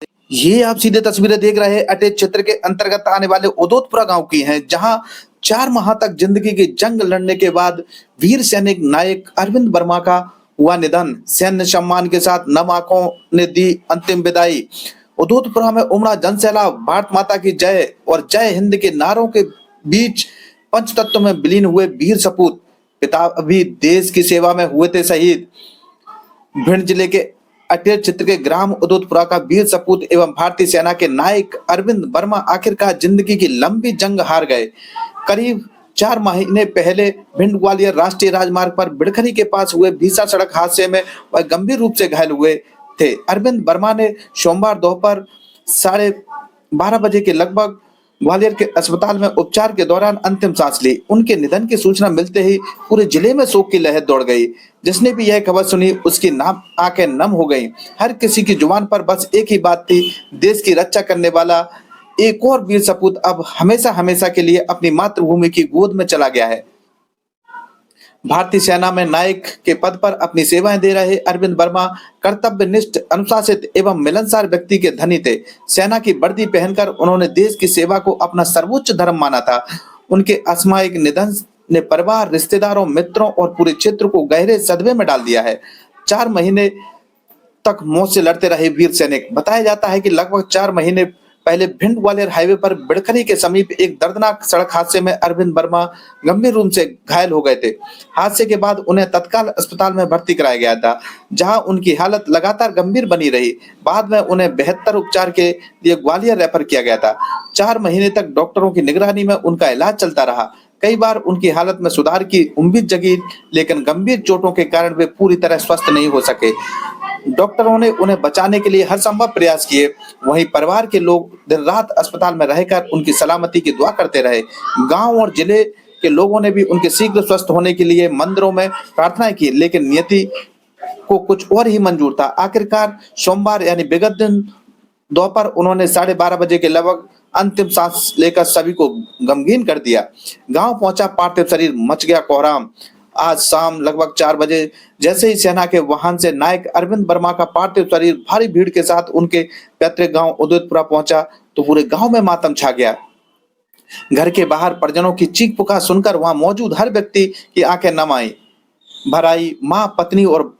ये आप सीधे तस्वीरें देख रहे हैं अटैच क्षेत्र के अंतर्गत आने वाले उदोतपुरा गांव की हैं, जहां 4 माह तक जिंदगी की जंग लड़ने के बाद वीर सैनिक नायक अरविंद वर्मा का हुआ निधन। सैन्य सम्मान के साथ नम आंखों ने दी अंतिम विदाई। उदोतपुरा में उमड़ा जनसैलाब, भारत माता की जय और जय हिंद के नारों के बीच पंचतत्व में विलीन हुए वीर सपूत। पिता अभी देश की सेवा में हुए थे शहीद। भिंड जिले के अटेर क्षेत्र के ग्राम उदोतपुरा का वीर सपूत एवं भारतीय सेना के नायक अरविंद वर्मा आखिरकार जिंदगी की लंबी जंग हार गए। करीब 4 महीने पहले भिंड ग्वालियर राष्ट्रीय राजमार्ग पर बिड़खरी के पास हुए भीषण सड़क हादसे में वह गंभीर रूप से घायल हुए थे। अरविंद वर्मा ने सोमवार दोपहर 12:30 बजे के लगभग ग्वालियर के अस्पताल में उपचार के दौरान अंतिम सांस ली। उनके निधन की सूचना मिलते ही पूरे जिले में शोक की लहर दौड़ गई। जिसने भी यह खबर सुनी उसकी नाम आंखें नम हो गईं। हर किसी की जुबान पर बस एक ही बात थी, देश की रक्षा करने वाला एक और वीर सपूत अब हमेशा हमेशा के लिए अपनी मातृभूमि की गोद में चला गया है। भारतीय सेना में नायक के पद पर अपनी सेवाएं दे रहे अरविंद वर्मा कर्तव्यनिष्ठ, अनुशासित एवं मिलनसार व्यक्ति के धनी थे। सेना की वर्दी पहनकर उन्होंने देश की सेवा को अपना सर्वोच्च धर्म माना था। उनके असामयिक निधन ने परिवार, रिश्तेदारों, मित्रों और पूरे क्षेत्र को गहरे सदमे में डाल दिया है। 4 महीने तक मौत से लड़ते रहे वीर सैनिक। बताया जाता है कि लगभग 4 महीने पहले भिंड ग्वालियर हाईवे पर बिड़खरी के समीप एक दर्दनाक सड़क हादसे में अरविंद वर्मा गंभीर रूप से घायल हो गए थे। हादसे के बाद उन्हें तत्काल अस्पताल में भर्ती कराया गया था, जहां उनकी हालत लगातार गंभीर बनी रही। बाद में उन्हें बेहतर उपचार के लिए ग्वालियर रेफर किया गया था। 4 महीने तक डॉक्टरों की निगरानी में उनका इलाज चलता रहा। कई बार उनकी हालत में सुधार की उम्मीद जगी, लेकिन गंभीर चोटों के कारण वे पूरी तरह स्वस्थ नहीं हो सके। डॉक्टरों ने उन्हें बचाने के लिए हर संभव प्रयास किए। वहीं परिवार के लोग दिन रात अस्पताल में रहकर उनकी सलामती की दुआ करते रहे। गांव और जिले के लोगों ने भी उनके शीघ्र स्वस्थ होने के लिए मंदिरों में प्रार्थनाएं की, लेकिन नियति को कुछ और ही मंजूर था। आखिरकार सोमवार यानी विगत दिन दोपहर उन्होंने 12:30 बजे के लगभग अंतिम सांस लेकर सभी को गमगीन कर दिया। गांव पहुंचा पार्थिव शरीर, मच गया कोहराम। आज शाम लगभग 4 बजे जैसे ही सेना के वाहन से नायक अरविंद वर्मा का पार्थिव शरीर भारी भीड़ के साथ उनके पैतृक गांव उदयपुरा पहुंचा तो पूरे गांव में मातम छा गया। घर के बाहर परिजनों की चीख पुकार सुनकर वहां मौजूद हर व्यक्ति की आंखें नम आई। भर आई। मां, पत्नी और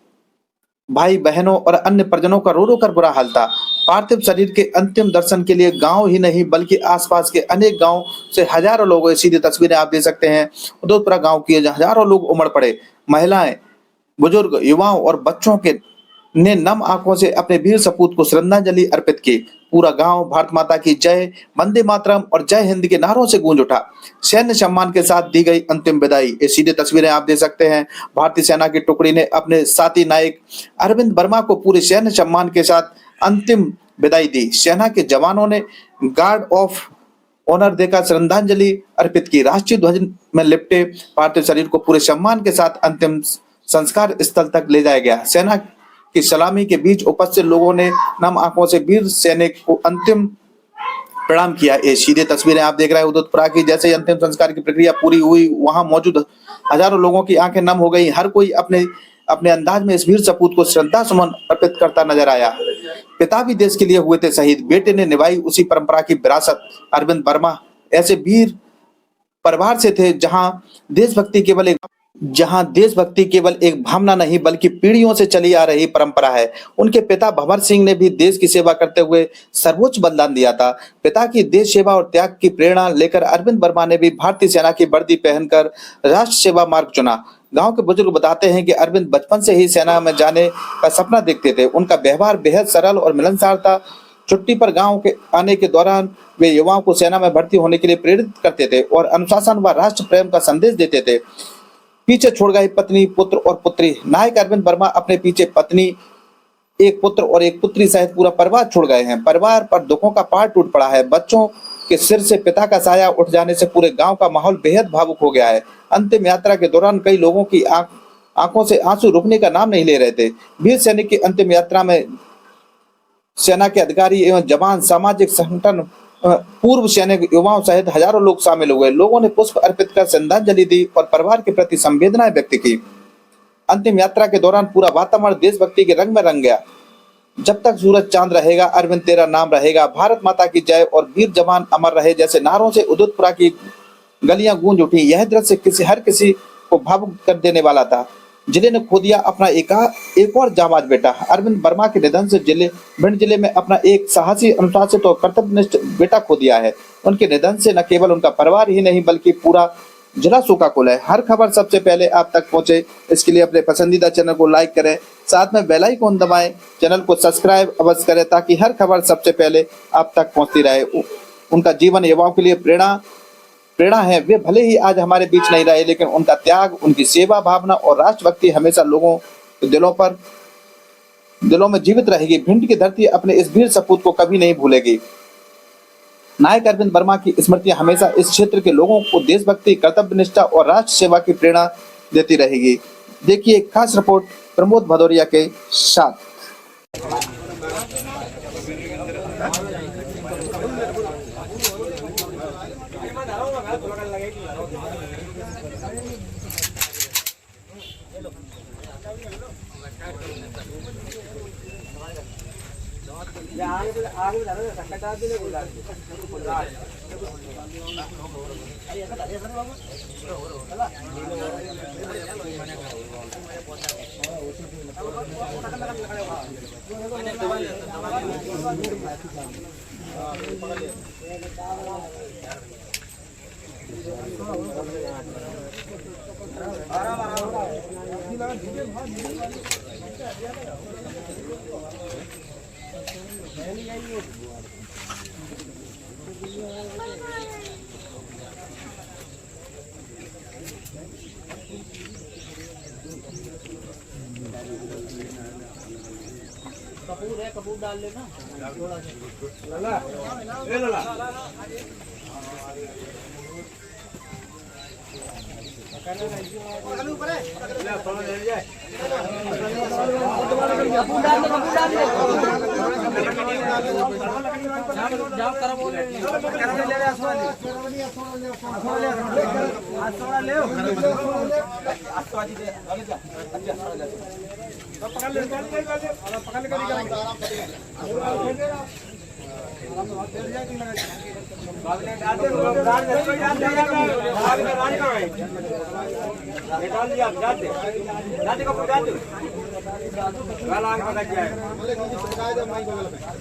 भाई बहनों और अन्य परिजनों का रो रो कर बुरा हाल था। पार्थिव शरीर के अंतिम दर्शन के लिए गांव ही नहीं बल्कि आसपास के अनेक गांव से हजारों लोग, सीधी तस्वीरें आप देख सकते हैं उदयपुरा गांव की, हजारों लोग उमड़ पड़े। महिलाएं, बुजुर्ग, युवाओं और बच्चों के ने नम आंखों से अपने वीर सपूत को श्रद्धांजलि अर्पित की। पूरा गांव भारत माता की जय, वंदे मातरम और जय हिंद के नारों से गूंज उठा। सैन्य सम्मान के साथ दी गई अंतिम विदाई। ये सीधे तस्वीरें आप देख सकते हैं। भारतीय सेना की टुकड़ी ने अपने साथी नायक अरविंद वर्मा को पूरे सैन्य सम्मान के साथ अंतिम विदाई दी। सेना के जवानों ने गार्ड ऑफ ऑनर देकर श्रद्धांजलि अर्पित की। राष्ट्रीय ध्वज में लिपटे पार्थिव शरीर को पूरे सम्मान के साथ अंतिम संस्कार स्थल तक ले जाया गया। सेना की सलामी के बीच उपस्थित लोगों ने नम आंखों से वीर सैनिक को अंतिम प्रणाम किया। ये सीधे तस्वीरें आप देख रहे हैं उदयपुरा की। जैसे ही अंतिम संस्कार की प्रक्रिया पूरी हुई, वहां मौजूद हजारों लोगों की आंखें नम हो गई। हर कोई अपने अपने अंदाज में इस वीर सपूत को श्रद्धा सुमन अर्पित करता नजर आया। पिता भी देश के लिए हुए थे शहीद, बेटे ने निभाई उसी परंपरा की विरासत। अरविंद वर्मा ऐसे वीर परिवार से थे जहां देशभक्ति केवल एक भावना नहीं बल्कि पीढ़ियों से चली आ रही परंपरा है। उनके पिता भंवर सिंह ने भी देश की सेवा करते हुए सर्वोच्च बलिदान दिया था। पिता की देश सेवा और त्याग की प्रेरणा लेकर अरविंद वर्मा ने भी भारतीय सेना की वर्दी पहनकर राष्ट्र सेवा मार्ग चुना। गांव के बुजुर्ग बताते हैं कि अरविंद बचपन से ही सेना में जाने का सपना देखते थे। उनका व्यवहार बेहद सरल और मिलनसार था। छुट्टी पर गांव के आने के दौरान वे युवाओं को सेना में भर्ती होने के लिए प्रेरित करते थे और अनुशासन व राष्ट्र प्रेम का संदेश देते थे। पीछे छोड़ गई पत्नी, पुत्र और पुत्री। नायक अरविंद वर्मा अपने पीछे पत्नी, एक पुत्र और एक पुत्री सहित पूरा परिवार छोड़ गए हैं। परिवार पर दुखों का पहाड़ टूट पड़ा है। बच्चों के सिर से पिता का साया उठ जाने से पूरे गांव का माहौल बेहद भावुक हो गया है। अंतिम यात्रा के दौरान कई लोगों की आंखों से आंसू रुकने का नाम नहीं ले रहे थे। वीर सैनिक की अंतिम यात्रा में सेना के अधिकारी एवं जवान, सामाजिक संगठन, पूर्व सैनिक, युवाओं सहित हजारों लोग शामिल हुए। लोगों ने पुष्प अर्पित कर श्रद्धांजलि दी और परिवार के प्रति संवेदनाएं व्यक्त की। अंतिम यात्रा के दौरान पूरा वातावरण देशभक्ति के रंग में रंग गया। जब तक सूरज चांद रहेगा अरविंद तेरा नाम रहेगा, भारत माता की जय और वीर जवान अमर रहे जैसे नारों से उदयपुरा की गलियां गूंज उठी। यह दृश्य हर किसी को भावुक कर देने वाला था। जिले ने खो दिया अपना एक और जाबाज बेटा। अरविंद वर्मा के निधन से भिंड जिले में अपना एक साहसी, अनुशासित और कर्तव्यनिष्ठ बेटा खो दिया है। उनके निधन से न केवल उनका परिवार ही नहीं बल्कि पूरा जिला शोकाकुल है। हर खबर सबसे पहले आप तक पहुंचे, इसके लिए अपने पसंदीदा चैनल को लाइक करें, साथ में बेल आइकन दबाएं, चैनल को सब्सक्राइब अवश्य करें ताकि हर खबर सबसे पहले आप तक पहुंचती रहे। उनका जीवन युवाओं के लिए प्रेरणा है। वे भले ही आज हमारे बीच नहीं रहे, लेकिन उनका त्याग, उनकी सेवा भावना और राष्ट्रभक्ति हमेशा लोगों के दिलों में जीवित रहेगी। भिंड की धरती अपने इस वीर सपूत को कभी नहीं भूलेगी। नायक अरविंद वर्मा की स्मृतियां हमेशा इस क्षेत्र के लोगों को देशभक्ति, कर्तव्य निष्ठा और राष्ट्र सेवा की प्रेरणा देती रहेगी। देखिए एक खास रिपोर्ट प्रमोद भदौरिया के साथ। कपूर है, कपूर डाल लेना थोड़ा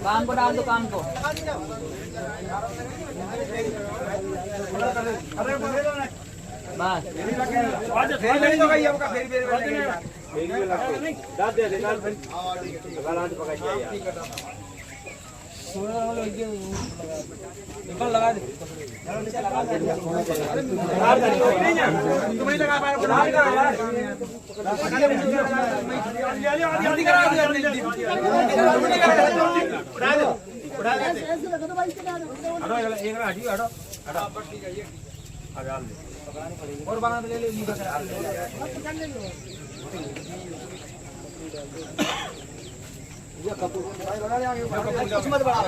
काम को डाल दो, काम को निकल लगा दे, और बना ले ले कुछ मत बढ़ा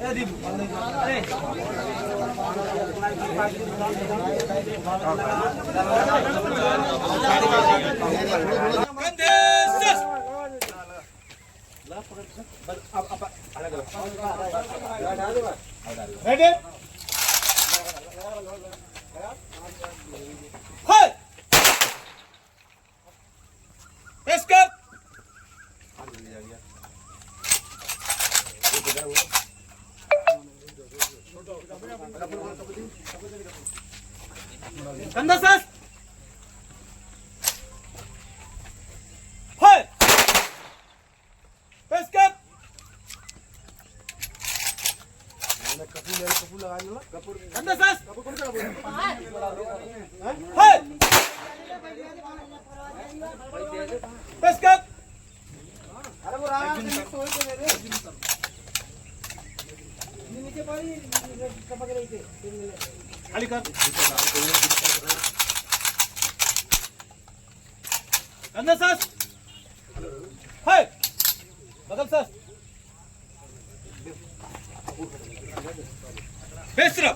रेडी इसका कंधा सास कपूर लगा लो, कपूर अंदर सास कपूर कौन सा है बस कर। अरे वो राणा से सोच के मेरे नीचे पड़ी टपक रही थी खाली कर अंदर सास है बदल सर बेस्र